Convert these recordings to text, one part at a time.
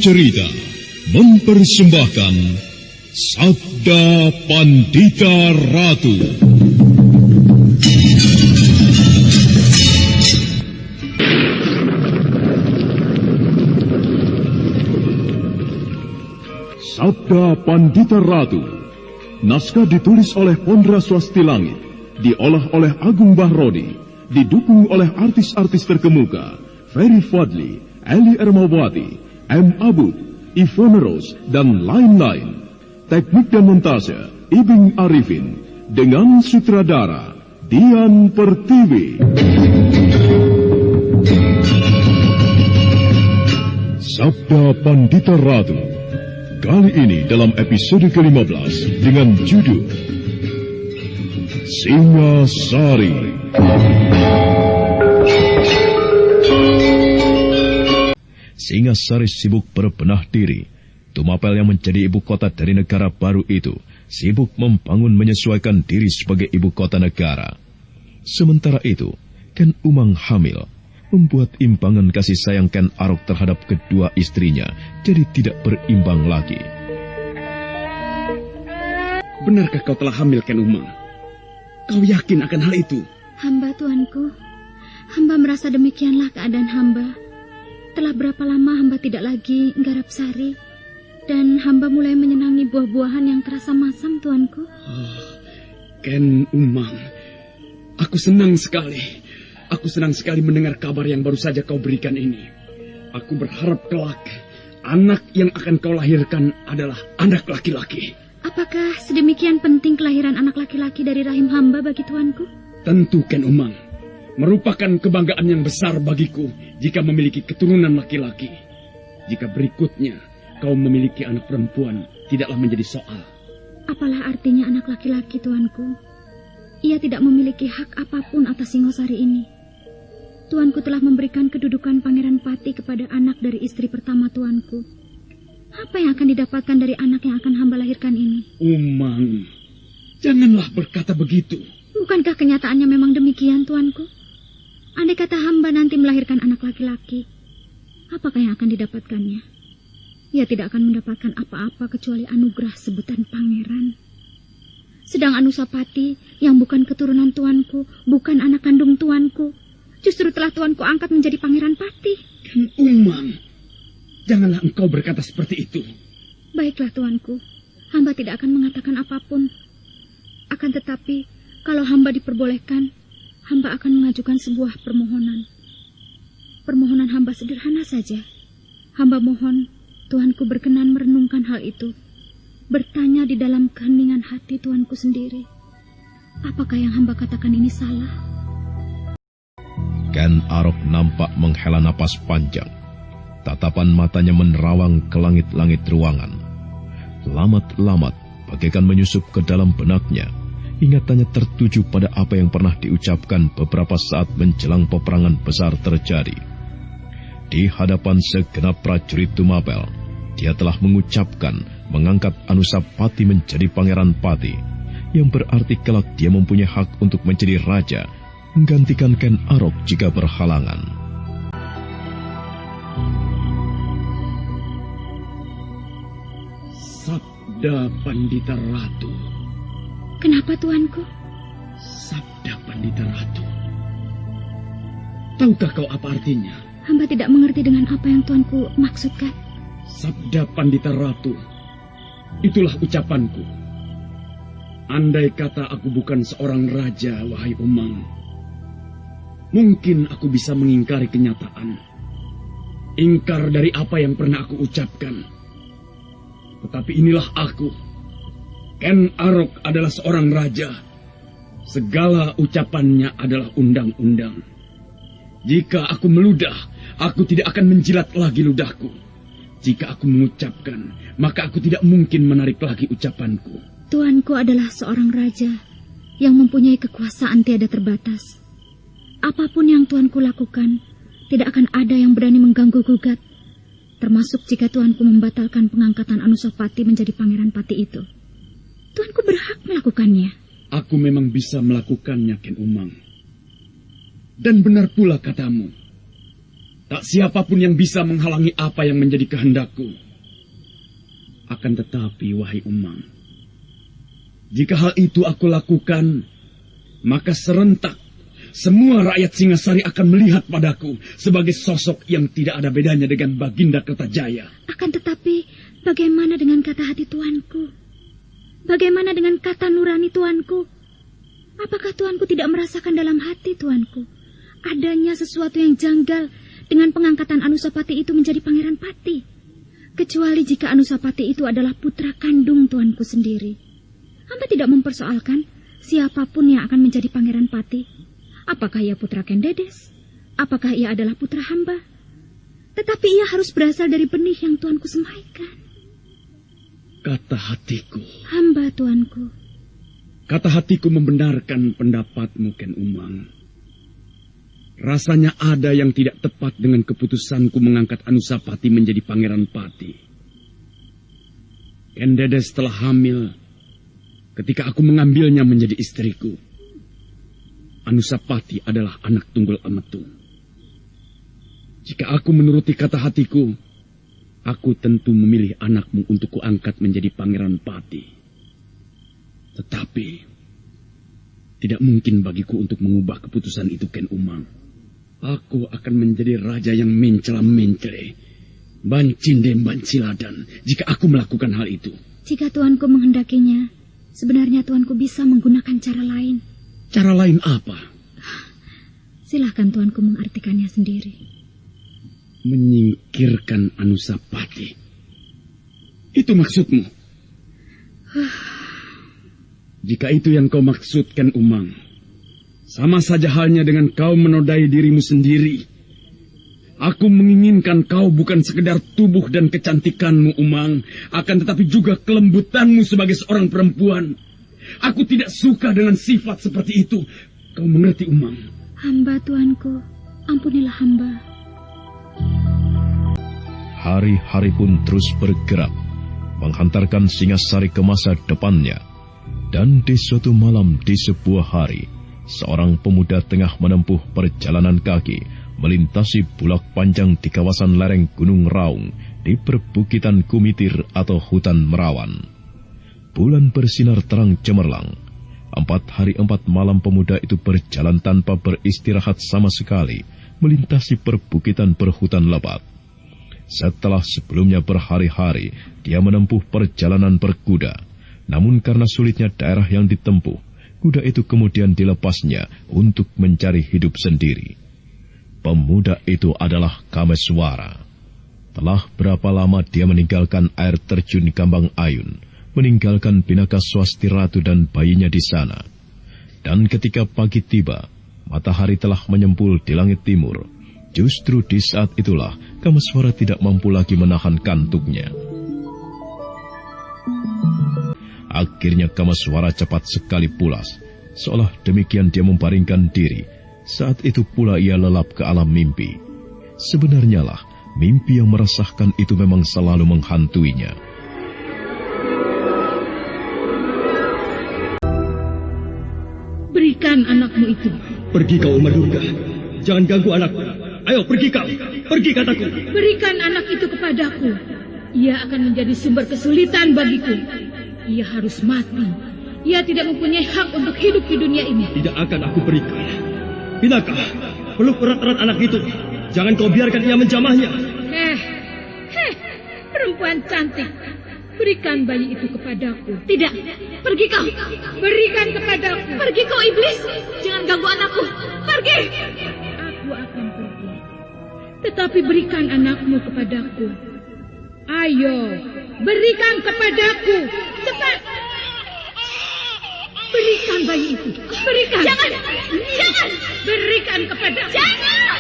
Cerita mempersembahkan Sabda Pandita Ratu. Sabda Pandita Ratu. Naskah ditulis oleh Pondra Swasti Langit, diolah oleh Agung Bahrodi, didukung oleh artis-artis terkemuka Ferry Fadli, Eli Ermawati, M. Abud, Ivone Rose, dan lain-lain. Teknik dan montase Ibing Arifin, dengan sutradara Dian Pertiwi. Sabda Pandita Ratu. Kali ini dalam episode ke-15 dengan judul Singasari. Singasari sibuk berbenah diri. Tumapel yang menjadi ibu kota dari negara baru itu sibuk membangun menyesuaikan diri sebagai ibu kota negara. Sementara itu, Ken Umang hamil, membuat imbangan kasih sayang Ken Arok terhadap kedua istrinya jadi tidak berimbang lagi. Benarkah kau telah hamil, Ken Umang? Kau yakin akan hal itu? Hamba, tuanku. Hamba merasa demikianlah keadaan hamba. Telah berapa lama hamba tidak lagi garap sari, dan hamba mulai menyenangi buah-buahan yang terasa masam, tuanku. Oh, Ken Umang, aku senang sekali. Aku senang sekali mendengar kabar yang baru saja kau berikan ini. Aku berharap kelak anak yang akan kau lahirkan adalah anak laki-laki. Apakah sedemikian penting kelahiran anak laki-laki dari rahim hamba bagi tuanku? Tentu, Ken Umang. Merupakan kebanggaan yang besar bagiku jika memiliki keturunan laki-laki. Jika berikutnya kau memiliki anak perempuan, tidaklah menjadi soal. Apalah artinya anak laki-laki, tuanku? Ia tidak memiliki hak apapun atas Singosari ini. Tuanku telah memberikan kedudukan Pangeran Pati kepada anak dari istri pertama tuanku. Apa yang akan didapatkan dari anak yang akan hamba lahirkan ini? Umang, janganlah berkata begitu. Bukankah kenyataannya memang demikian, tuanku? Andai kata hamba nanti melahirkan anak laki-laki, apakah yang akan didapatkannya? Ia tidak akan mendapatkan apa-apa kecuali anugerah sebutan pangeran. Sedang Anusapati yang bukan keturunan tuanku, bukan anak kandung tuanku, justru telah tuanku angkat menjadi Pangeran Pati. Ken Umang, janganlah engkau berkata seperti itu. Baiklah, tuanku. Hamba tidak akan mengatakan apapun. Akan tetapi, kalau hamba diperbolehkan, hamba akan mengajukan sebuah permohonan. Permohonan hamba sederhana saja. Hamba mohon tuanku berkenan merenungkan hal itu. Bertanya di dalam keheningan hati tuanku sendiri. Apakah yang hamba katakan ini salah? Ken Arok nampak menghela napas panjang. Tatapan matanya menerawang ke langit-langit ruangan. Lamat-lamat bagaikan menyusup ke dalam benaknya. Ingatannya tertuju pada apa yang pernah diucapkan beberapa saat menjelang peperangan besar terjadi. Di hadapan segenap prajurit Tumapel, dia telah mengucapkan mengangkat Anusapati menjadi Pangeran Pati, yang berarti kelak dia mempunyai hak untuk menjadi raja, menggantikan Ken Arok jika berhalangan. Sabda Pandita Ratu. Kenapa, tuanku? Sabda Pandita Ratu. Tahukah kau apa artinya? Hamba tidak mengerti dengan apa yang tuanku maksudkan. Sabda Pandita Ratu. Itulah ucapanku. Andai kata aku bukan seorang raja, wahai Umang, mungkin aku bisa mengingkari kenyataan. Ingkar dari apa yang pernah aku ucapkan. Tetapi inilah aku. Ken Arok adalah seorang raja. Segala ucapannya adalah undang-undang. Jika aku meludah, aku tidak akan menjilat lagi ludahku. Jika aku mengucapkan, maka aku tidak mungkin menarik lagi ucapanku. Tuanku adalah seorang raja yang mempunyai kekuasaan tiada terbatas. Apapun yang tuanku lakukan, tidak akan ada yang berani mengganggu-gugat. Termasuk jika tuanku membatalkan pengangkatan Anusapati menjadi Pangeran Pati itu. Tuanku berhak melakukannya. Aku memang bisa melakukannya, Ken Umang. Dan benar pula katamu. Tak siapapun yang bisa menghalangi apa yang menjadi kehendakku. Akan tetapi, wahai Umang, jika hal itu aku lakukan, maka serentak semua rakyat Singasari akan melihat padaku sebagai sosok yang tidak ada bedanya dengan Baginda Kertajaya. Akan tetapi, bagaimana dengan kata hati tuanku? Bagaimana dengan kata nurani tuanku? Apakah tuanku tidak merasakan dalam hati tuanku adanya sesuatu yang janggal dengan pengangkatan Anusapati itu menjadi Pangeran Pati? Kecuali jika Anusapati itu adalah putra kandung tuanku sendiri. Hamba tidak mempersoalkan siapapun yang akan menjadi Pangeran Pati. Apakah ia putra Kendedes? Apakah ia adalah putra hamba? Tetapi ia harus berasal dari benih yang tuanku semaikan. Kata hatiku. Hamba tuanku. Kata hatiku membenarkan pendapatmu, Ken Umang. Rasanya ada yang tidak tepat dengan keputusanku mengangkat Anusapati menjadi Pangeran Pati. Kendedes telah hamil ketika aku mengambilnya menjadi istriku. Anusapati adalah anak tunggul Ametung. Jika aku menuruti kata hatiku, aku tentu memilih anakmu untuk kuangkat menjadi Pangeran Pati. Tetapi tidak mungkin bagiku untuk mengubah keputusan itu, Ken Umang. Aku akan menjadi raja yang mencela-mencele, bancinde banciladan jika aku melakukan hal itu. Jika tuanku menghendakinya, sebenarnya tuanku bisa menggunakan cara lain. Cara lain apa? Silahkan tuanku mengartikannya sendiri. Menyingkirkan Anusapati. Itu maksudmu? Jika itu yang kau maksudkan, Umang, sama saja halnya dengan kau menodai dirimu sendiri. Aku menginginkan kau bukan sekedar tubuh dan kecantikanmu, Umang, akan tetapi juga kelembutanmu sebagai seorang perempuan. Aku tidak suka dengan sifat seperti itu. Kau mengerti, Umang? Hamba tuanku, ampunilah hamba. Hari-hari pun terus bergerak, menghantarkan Singasari ke masa depannya. Dan di suatu malam di sebuah hari, seorang pemuda tengah menempuh perjalanan kaki melintasi bulak panjang di kawasan lereng Gunung Raung di perbukitan Kumitir atau hutan Merawan. Bulan bersinar terang cemerlang. 4 hari 4 malam pemuda itu berjalan tanpa beristirahat sama sekali melintasi perbukitan berhutan lebat. Setelah sebelumnya berhari-hari dia menempuh perjalanan berkuda, namun karena sulitnya daerah yang ditempuh, kuda itu kemudian dilepasnya untuk mencari hidup sendiri. Pemuda itu adalah Kameswara. Telah berapa lama dia meninggalkan air terjun Kambang Ayun, meninggalkan Pinaka Swasti Ratu dan bayinya di sana. Dan ketika pagi tiba, matahari telah menyempul di langit timur. Justru di saat itulah Kameswara tidak mampu lagi menahan kantuknya. Akhirnya Kameswara cepat sekali pulas, seolah demikian dia membaringkan diri. Saat itu pula ia lelap ke alam mimpi. Sebenarnya lah, mimpi yang meresahkan itu memang selalu menghantuinya. Berikan anakmu itu. Pergi kau, Uma Durga. Jangan ganggu anakku. Ayo, pergi kau. Pergi, kataku. Berikan anak itu kepadaku. Ia akan menjadi sumber kesulitan bagiku. Ia harus mati. Ia tidak mempunyai hak untuk hidup di dunia ini. Tidak akan aku berikan. Pinaka, peluk erat-erat anak itu. Jangan kau biarkan ia menjamahnya. Perempuan cantik. Berikan bayi itu kepadaku. Tidak, pergi kau. Berikan kepadaku. Pergi kau, iblis. Jangan ganggu anakku. Pergi. Aku akan pergi. Tetapi berikan anakmu kepadaku. Ayo, berikan kepadaku. Cepat. Berikan bayi itu. Berikan. Jangan. Jangan. Berikan kepadaku. Jangan.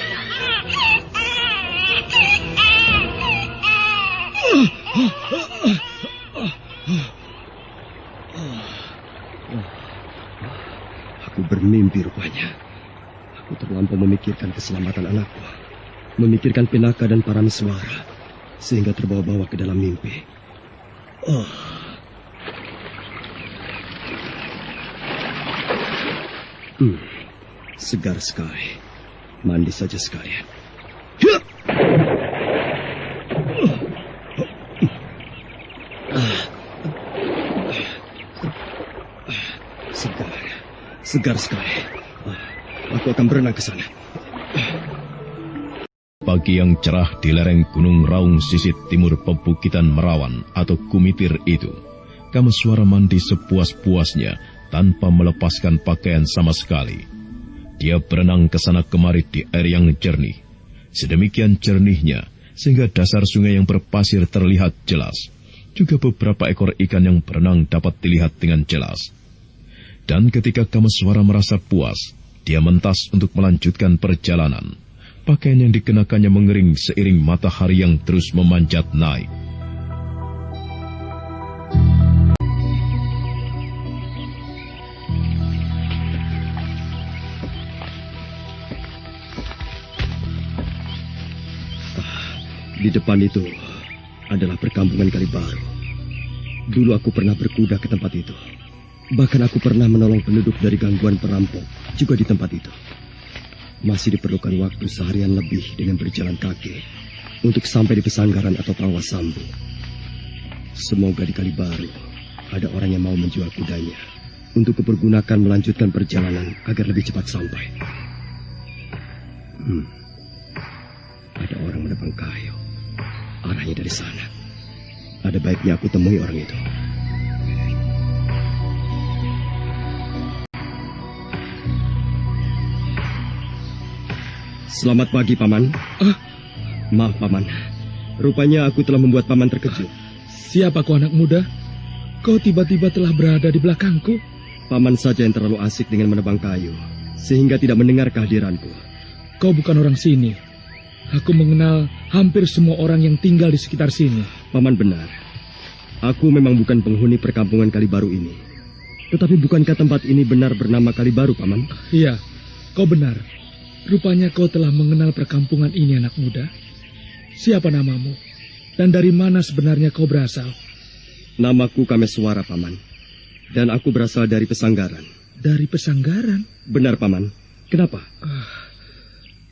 Aku bermimpi rupanya. Aku terlampau memikirkan keselamatan anakku, memikirkan Pinaka dan para Meswara, sehingga terbawa-bawa ke dalam mimpi. Segar sekali. Mandi saja sekalian. segar sekali. Aku akan berenang ke sana. Pagi yang cerah di lereng Gunung Raung sisi timur Pebukitan Merawan atau Kumitir itu, Kameswara mandi sepuas-puasnya tanpa melepaskan pakaian sama sekali. Dia berenang ke sana kemari di air yang jernih. Sedemikian jernihnya sehingga dasar sungai yang berpasir terlihat jelas. Juga beberapa ekor ikan yang berenang dapat dilihat dengan jelas. Dan ketika Kameswara merasa puas, dia mentas untuk melanjutkan perjalanan. Pakaian yang dikenakannya mengering seiring matahari yang terus memanjat naik. Di depan itu adalah perkampungan Kalibaru. Dulu aku pernah berkuda ke tempat itu. Bahkan aku pernah menolong penduduk dari gangguan perampok juga di tempat itu. Masih diperlukan waktu seharian lebih dengan berjalan kaki untuk sampai di Pesanggaran atau Pawasambu. Semoga di Kalibaru ada orang yang mau menjual kudanya untuk dipergunakan melanjutkan perjalanan agar lebih cepat sampai. Ada orang menebang kayu. Arahnya dari sana. Ada baiknya aku temui orang itu. Selamat pagi, Paman. Maaf, Paman. Rupanya aku telah membuat Paman terkejut. Siapa kau, anak muda? Kau tiba-tiba telah berada di belakangku. Paman saja yang terlalu asik dengan menebang kayu, sehingga tidak mendengar kehadiranku. Kau bukan orang sini. Aku mengenal hampir semua orang yang tinggal di sekitar sini. Paman benar. Aku memang bukan penghuni perkampungan Kalibaru ini. Tetapi bukankah tempat ini benar bernama Kalibaru, Paman? Iya, kau benar. Rupanya kau telah mengenal perkampungan ini, anak muda. Siapa namamu? Dan dari mana sebenarnya kau berasal? Namaku Kameswara, Paman. Dan aku berasal dari Pesanggaran. Dari Pesanggaran? Benar, Paman. Kenapa?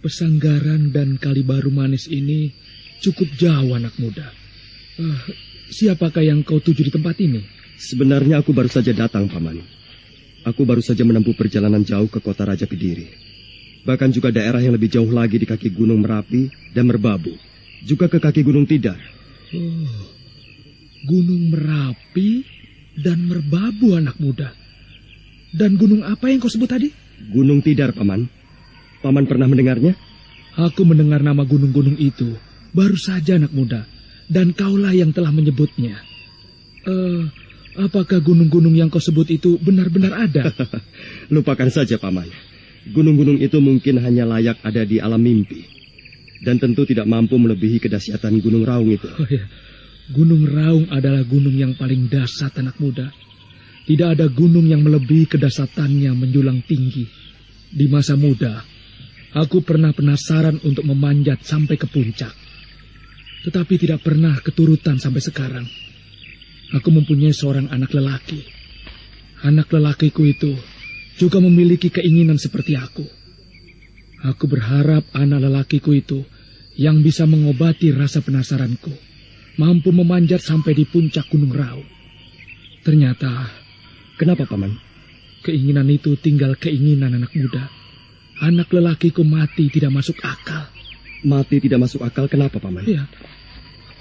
Pesanggaran dan Kalibaru manis ini cukup jauh, anak muda. Siapakah yang kau tuju di tempat ini? Sebenarnya aku baru saja datang, Paman. Aku baru saja menempuh perjalanan jauh ke kota Raja Kediri. Bahkan juga daerah yang lebih jauh lagi di kaki Gunung Merapi dan Merbabu. Juga ke kaki Gunung Tidar. Gunung Merapi dan Merbabu, anak muda. Dan gunung apa yang kau sebut tadi? Gunung Tidar, Paman. Paman pernah mendengarnya? Aku mendengar nama gunung-gunung itu baru saja, anak muda. Dan kaulah yang telah menyebutnya. Apakah gunung-gunung yang kau sebut itu benar-benar ada? Lupakan saja, Paman. Gunung-gunung itu mungkin hanya layak ada di alam mimpi. Dan tentu tidak mampu melebihi kedahsyatan Gunung Raung itu. Oh ya, Gunung Raung adalah gunung yang paling dahsyat, anak muda. Tidak ada gunung yang melebihi kedahsyatannya menjulang tinggi. Di masa muda, aku pernah penasaran untuk memanjat sampai ke puncak. Tetapi tidak pernah keturutan sampai sekarang. Aku mempunyai seorang anak lelaki. Anak lelakiku itu juga memiliki keinginan seperti aku. Aku berharap anak lelakiku itu yang bisa mengobati rasa penasaranku, mampu memanjat sampai di puncak Gunung Raung. Ternyata, kenapa, Paman? Keinginan itu tinggal keinginan, anak muda. Anak lelakiku mati tidak masuk akal. Mati tidak masuk akal, kenapa, Paman? Ya,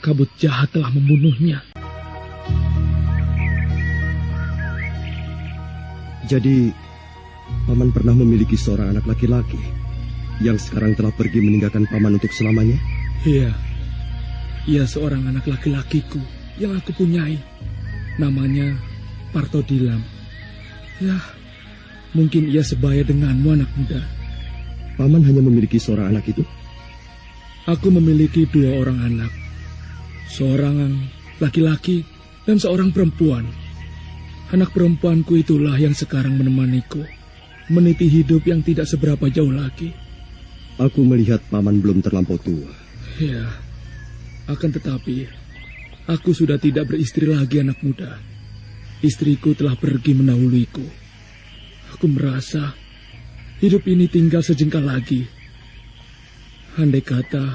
kabut jahat telah membunuhnya. Jadi, Paman pernah memiliki seorang anak laki-laki yang sekarang telah pergi meninggalkan Paman untuk selamanya? Iya, ia seorang anak laki-lakiku yang aku punyai. Namanya Parto Dilam. Ya, mungkin ia sebaya denganmu, anak muda. Paman hanya memiliki seorang anak itu? Aku memiliki 2 orang anak. Seorang laki-laki dan seorang perempuan. Anak perempuanku itulah yang sekarang menemaniku, meniti hidup yang tidak seberapa jauh lagi. Aku melihat Paman belum terlampau tua. Ya, akan tetapi aku sudah tidak beristri lagi, anak muda. Istriku telah pergi mendahuluiku. Aku merasa hidup ini tinggal sejengkal lagi. Andai kata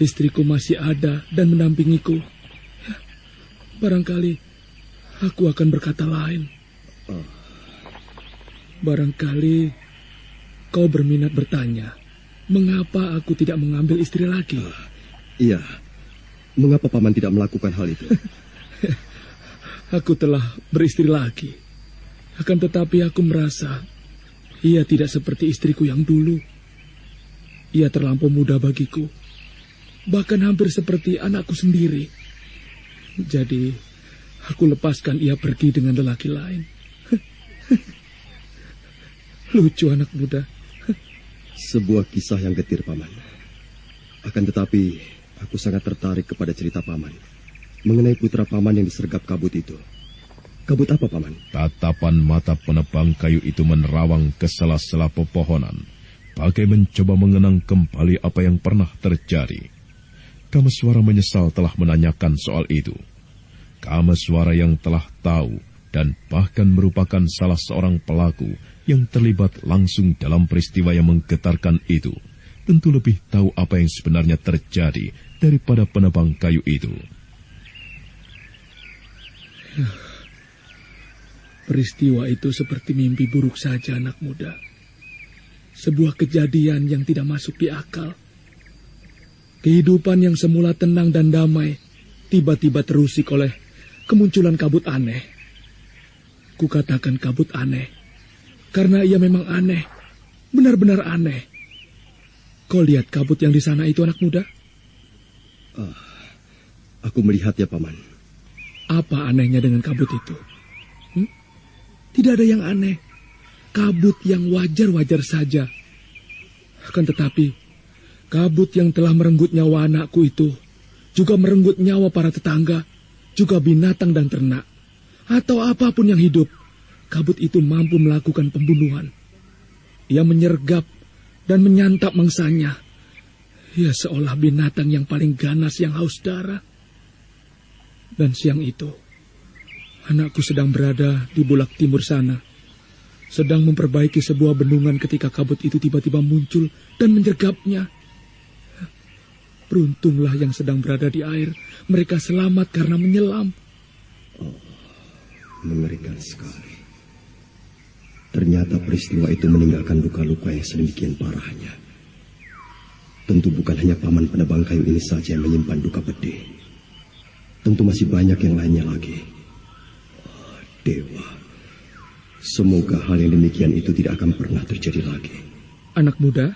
istriku masih ada dan mendampingiku, ya, barangkali aku akan berkata lain. Barangkali kau berminat bertanya, mengapa aku tidak mengambil istri lagi? Iya, mengapa Paman tidak melakukan hal itu? Aku telah beristri lagi. Akan tetapi aku merasa ia tidak seperti istriku yang dulu. Ia terlampau muda bagiku, bahkan hampir seperti anakku sendiri. Jadi, aku lepaskan ia pergi dengan lelaki lain. Lucu anak muda. Sebuah kisah yang getir, Paman. Akan tetapi, aku sangat tertarik kepada cerita Paman mengenai putra Paman yang disergap kabut itu. Kabut apa, Paman? Tatapan mata penebang kayu itu menerawang ke sela-sela pepohonan, bagai mencoba mengenang kembali apa yang pernah terjadi. Kameswara menyesal telah menanyakan soal itu. Kameswara yang telah tahu dan bahkan merupakan salah seorang pelaku yang terlibat langsung dalam peristiwa yang menggetarkan itu, tentu lebih tahu apa yang sebenarnya terjadi daripada penebang kayu itu. Peristiwa itu seperti mimpi buruk saja, anak muda. Sebuah kejadian yang tidak masuk di akal. Kehidupan yang semula tenang dan damai tiba-tiba terusik oleh kemunculan kabut aneh. Kukatakan kabut aneh karena ia memang aneh, benar-benar aneh. Kau lihat kabut yang di sana itu, anak muda? Aku melihat ya, Paman. Apa anehnya dengan kabut itu? Tidak ada yang aneh. Kabut yang wajar-wajar saja. Akan tetapi, kabut yang telah merenggut nyawa anakku itu juga merenggut nyawa para tetangga, juga binatang dan ternak, atau apapun yang hidup. Kabut itu mampu melakukan pembunuhan. Ia menyergap dan menyantap mangsanya. Ia seolah binatang yang paling ganas yang haus darah. Dan siang itu, anakku sedang berada di Bulak Timur sana, sedang memperbaiki sebuah bendungan ketika kabut itu tiba-tiba muncul dan menyergapnya. Beruntunglah yang sedang berada di air, mereka selamat karena menyelam. Oh, mengerikan sekali. Ternyata peristiwa itu meninggalkan luka-luka yang sedemikian parahnya. Tentu bukan hanya Paman penebang kayu ini saja yang menyimpan duka pedih. Tentu masih banyak yang lainnya lagi. Dewa, semoga hal yang demikian itu tidak akan pernah terjadi lagi. Anak muda?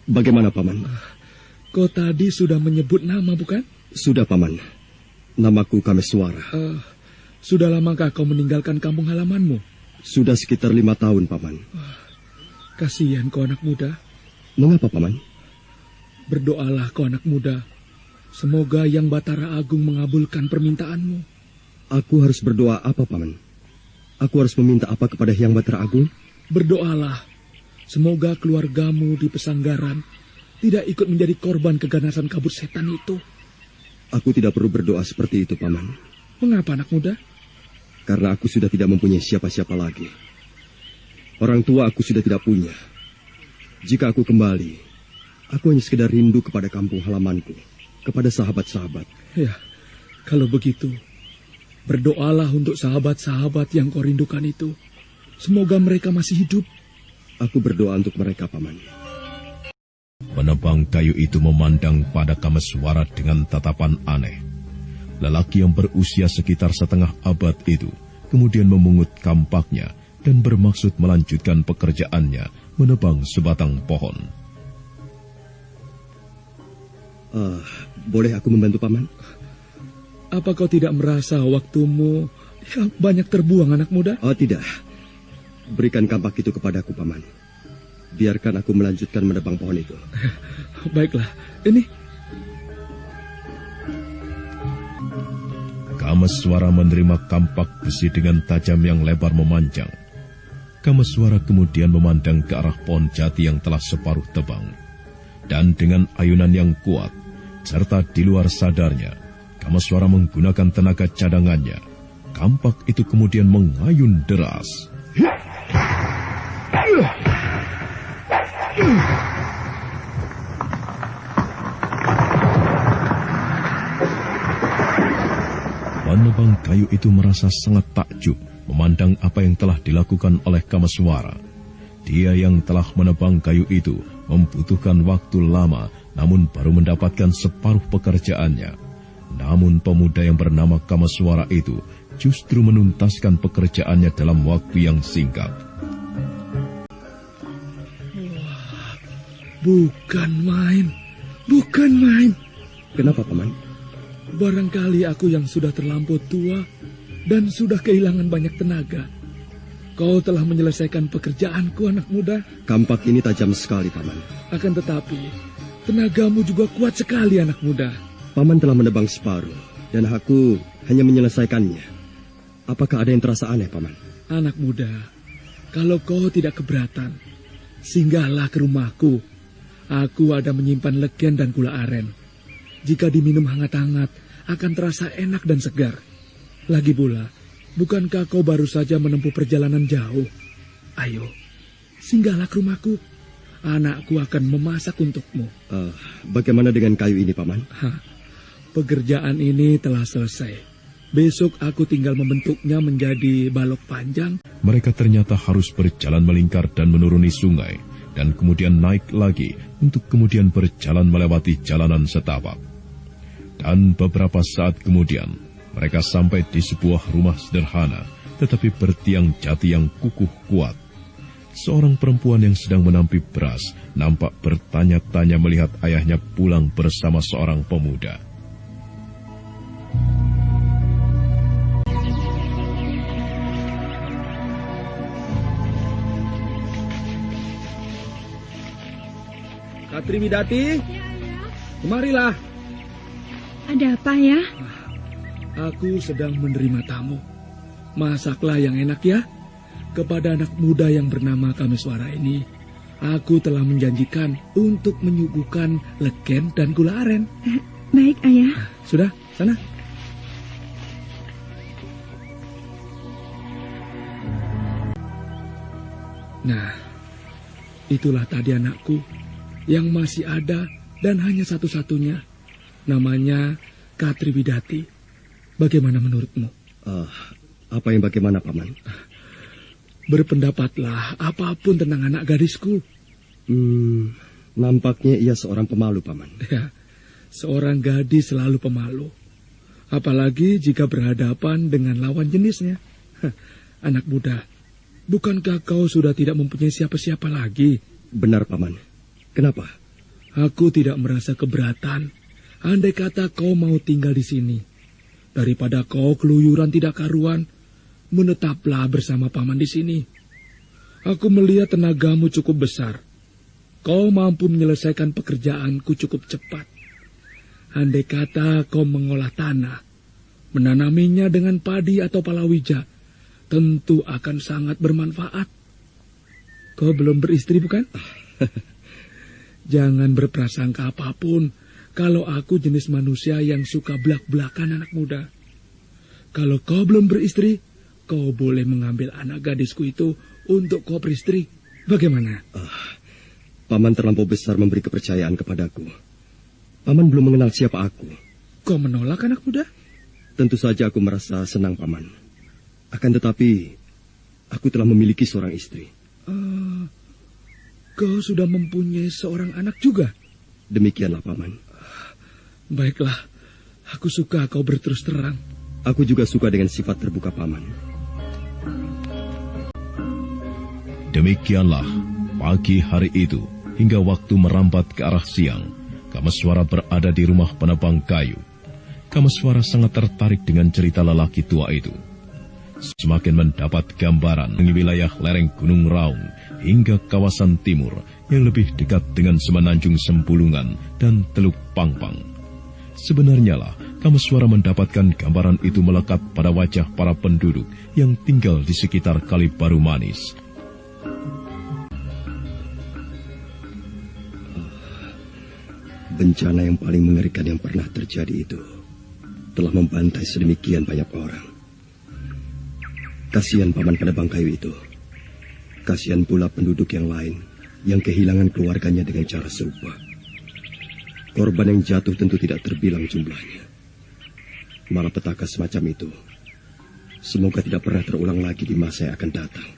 Bagaimana, Paman? Kau tadi sudah menyebut nama, bukan? Sudah, Paman. Namaku Kameswara. Sudah lamakah kau meninggalkan kampung halamanmu? Sudah sekitar 5 tahun, Paman. Kasihan kau, anak muda. Mengapa, Paman? Berdoalah kau, anak muda. Semoga Yang Batara Agung mengabulkan permintaanmu. Aku harus berdoa apa, Paman? Aku harus meminta apa kepada Yang Batara Agung? Berdoalah. Semoga keluargamu di Pesanggaran tidak ikut menjadi korban keganasan kabut setan itu. Aku tidak perlu berdoa seperti itu, Paman. Mengapa, anak muda? Karena aku sudah tidak mempunyai siapa-siapa lagi. Orang tua aku sudah tidak punya. Jika aku kembali, aku hanya sekedar rindu kepada kampung halamanku, kepada sahabat-sahabat. Ya, kalau begitu, berdoalah untuk sahabat-sahabat yang kau rindukan itu. Semoga mereka masih hidup. Aku berdoa untuk mereka, Paman. Penebang kayu itu memandang pada Kameswara dengan tatapan aneh. Lelaki yang berusia sekitar setengah abad itu kemudian memungut kampaknya dan bermaksud melanjutkan pekerjaannya menebang sebatang pohon. Boleh aku membantu, Paman? Apa kau tidak merasa waktumu banyak terbuang, anak muda? Oh, tidak. Berikan kampak itu kepadaku, Paman. Biarkan aku melanjutkan menebang pohon itu. Baiklah, ini. Kameswara menerima kampak besi dengan tajam yang lebar memanjang. Kameswara kemudian memandang ke arah pohon jati yang telah separuh tebang. Dan dengan ayunan yang kuat, serta di luar sadarnya, Kameswara menggunakan tenaga cadangannya. Kampak itu kemudian mengayun deras. Penebang kayu itu merasa sangat takjub memandang apa yang telah dilakukan oleh Kameswara. Dia yang telah menebang kayu itu membutuhkan waktu lama, namun baru mendapatkan separuh pekerjaannya. Namun pemuda yang bernama Kameswara itu justru menuntaskan pekerjaannya dalam waktu yang singkat. Bukan main. Kenapa, Paman? Barangkali aku yang sudah terlampau tua dan sudah kehilangan banyak tenaga. Kau telah menyelesaikan pekerjaanku, anak muda. Kampak ini tajam sekali, Paman. Akan tetapi, tenagamu juga kuat sekali, anak muda. Paman telah menebang separuh, dan aku hanya menyelesaikannya. Apakah ada yang terasa aneh, Paman? Anak muda, kalau kau tidak keberatan, singgahlah ke rumahku. Aku ada menyimpan legen dan gula aren. Jika diminum hangat-hangat, akan terasa enak dan segar. Lagi pula, bukankah kau baru saja menempuh perjalanan jauh? Ayo, singgahlah ke rumahku. Anakku akan memasak untukmu. Bagaimana dengan kayu ini, Paman? Pekerjaan ini telah selesai. Besok aku tinggal membentuknya menjadi balok panjang. Mereka ternyata harus berjalan melingkar dan menuruni sungai, dan kemudian naik lagi untuk kemudian berjalan melewati jalanan setapak. Dan beberapa saat kemudian, mereka sampai di sebuah rumah sederhana, tetapi bertiang jati yang kukuh kuat. Seorang perempuan yang sedang menampi beras nampak bertanya-tanya melihat ayahnya pulang bersama seorang pemuda. Katri Widati, kemarilah. Ada apa ya? Aku sedang menerima tamu. Masaklah yang enak ya. Kepada anak muda yang bernama Kameswara ini, aku telah menjanjikan untuk menyuguhkan legen dan gula aren. Baik, Ayah. Sudah, sana. Nah, itulah tadi anakku yang masih ada dan hanya satu-satunya. Namanya Katri Widati. Bagaimana menurutmu? Apa yang bagaimana, Paman? Berpendapatlah apapun tentang anak gadisku. Nampaknya ia seorang pemalu, Paman. Ya, seorang gadis selalu pemalu. Apalagi jika berhadapan dengan lawan jenisnya. Anak muda, bukankah kau sudah tidak mempunyai siapa-siapa lagi? Benar, Paman. Kenapa? Aku tidak merasa keberatan. Andai kata kau mau tinggal di sini. Daripada kau keluyuran tidak karuan, menetaplah bersama Paman di sini. Aku melihat tenagamu cukup besar. Kau mampu menyelesaikan pekerjaanku cukup cepat. Andai kata kau mengolah tanah, menanaminya dengan padi atau palawija, tentu akan sangat bermanfaat. Kau belum beristri, bukan? Jangan berprasangka apapun kalau aku jenis manusia yang suka belak-belakan anak muda. Kalau kau belum beristri, kau boleh mengambil anak gadisku itu untuk kau beristri. Bagaimana? Paman terlampau besar memberi kepercayaan kepadaku. Paman belum mengenal siapa aku. Kau menolak anak muda? Tentu saja aku merasa senang, Paman. Akan tetapi, aku telah memiliki seorang istri. Kau sudah mempunyai seorang anak juga? Demikianlah, Paman. Baiklah, aku suka kau berterus terang. Aku juga suka dengan sifat terbuka Paman. Demikianlah, pagi hari itu, hingga waktu merambat ke arah siang, Kameswara berada di rumah penebang kayu. Kameswara sangat tertarik dengan cerita lelaki tua itu. Semakin mendapat gambaran mengenai wilayah lereng Gunung Raung hingga kawasan timur yang lebih dekat dengan Semenanjung Sempulungan dan Teluk Pangpang. Sebenarnya lah, Kameswara mendapatkan gambaran itu melekat pada wajah para penduduk yang tinggal di sekitar Kali Baru Manis. Bencana yang paling mengerikan yang pernah terjadi itu telah membantai sedemikian banyak orang. Kasihan Paman penebang kayu itu. Kasihan pula penduduk yang lain yang kehilangan keluarganya dengan cara serupa. Korban yang jatuh tentu tidak terbilang jumlahnya. Malapetaka semacam itu Semoga tidak pernah terulang lagi di masa yang akan datang.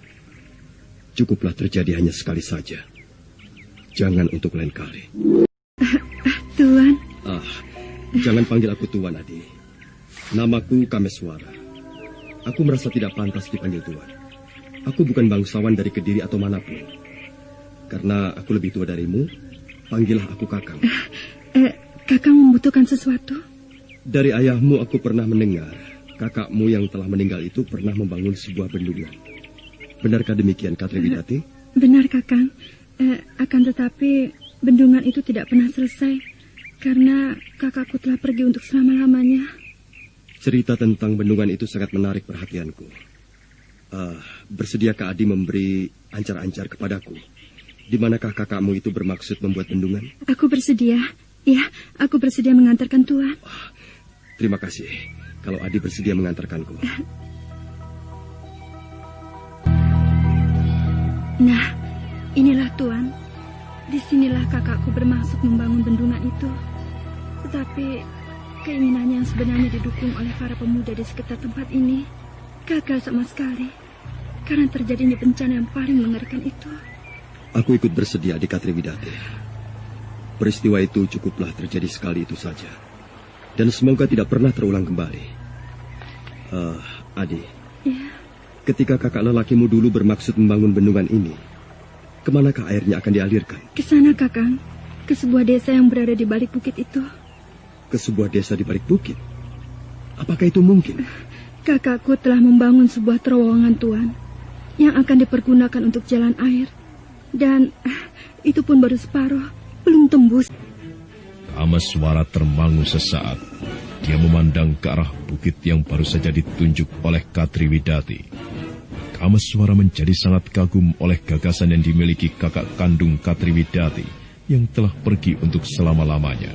Cukuplah terjadi hanya sekali saja. Jangan untuk lain kali. Tuan. Jangan panggil aku Tuan, Adi. Namaku Kameswara. Aku merasa tidak pantas dipanggil Tuan. Aku bukan bangsawan dari Kediri atau manapun. Karena aku lebih tua darimu, panggillah aku Kakang. Kakang membutuhkan sesuatu? Dari ayahmu aku pernah mendengar, kakakmu yang telah meninggal itu pernah membangun sebuah bendungan. Benarkah demikian, Katri Widati? Benar, Kakang. Akan tetapi, bendungan itu tidak pernah selesai, karena kakakku telah pergi untuk selama-lamanya. Cerita tentang bendungan itu sangat menarik perhatianku. Bersediakah Adi memberi ancar-ancar kepadaku? Di manakah kakakmu itu bermaksud membuat bendungan? Aku bersedia. Ya, aku bersedia mengantarkan Tuan. Terima kasih. Kalau Adi bersedia mengantarkanku. Nah, inilah Tuan. Disinilah kakakku bermaksud membangun bendungan itu. Tetapi keinginannya yang sebenarnya didukung oleh para pemuda di sekitar tempat ini gagal sama sekali. Karena terjadinya bencana yang paling mengerikan itu. Aku ikut bersedia di Katri Widati. Peristiwa itu cukuplah terjadi sekali itu saja. Dan semoga tidak pernah terulang kembali. Adi. Ya. Ketika kakak lelakimu dulu bermaksud membangun bendungan ini, kemanakah airnya akan dialirkan? Ke sana, Kakang. Ke sebuah desa yang berada di balik bukit itu. Ke sebuah desa di balik bukit? Apakah itu mungkin? Kakakku telah membangun sebuah terowongan, Tuan, yang akan dipergunakan untuk jalan air. Dan itu pun baru separuh, belum tembus. Kameswara termangu sesaat. Dia memandang ke arah bukit yang baru saja ditunjuk oleh Katri Widati. Kameswara menjadi sangat kagum oleh gagasan yang dimiliki kakak kandung Katri Widati yang telah pergi untuk selama-lamanya.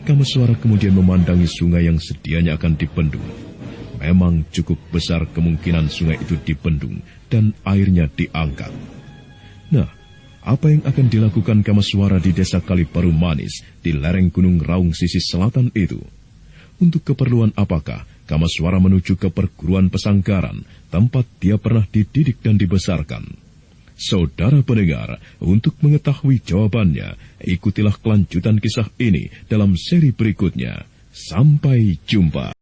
Kameswara kemudian memandangi sungai yang sedianya akan dibendung. Memang cukup besar kemungkinan sungai itu dibendung dan airnya diangkat. Nah, apa yang akan dilakukan Kameswara di desa Kalibaru Manis di lereng Gunung Raung sisi selatan itu? Untuk keperluan apakah Kameswara menuju ke perguruan pesanggaran, tempat dia pernah dididik dan dibesarkan? Saudara pendengar, untuk mengetahui jawabannya, ikutilah kelanjutan kisah ini dalam seri berikutnya. Sampai jumpa.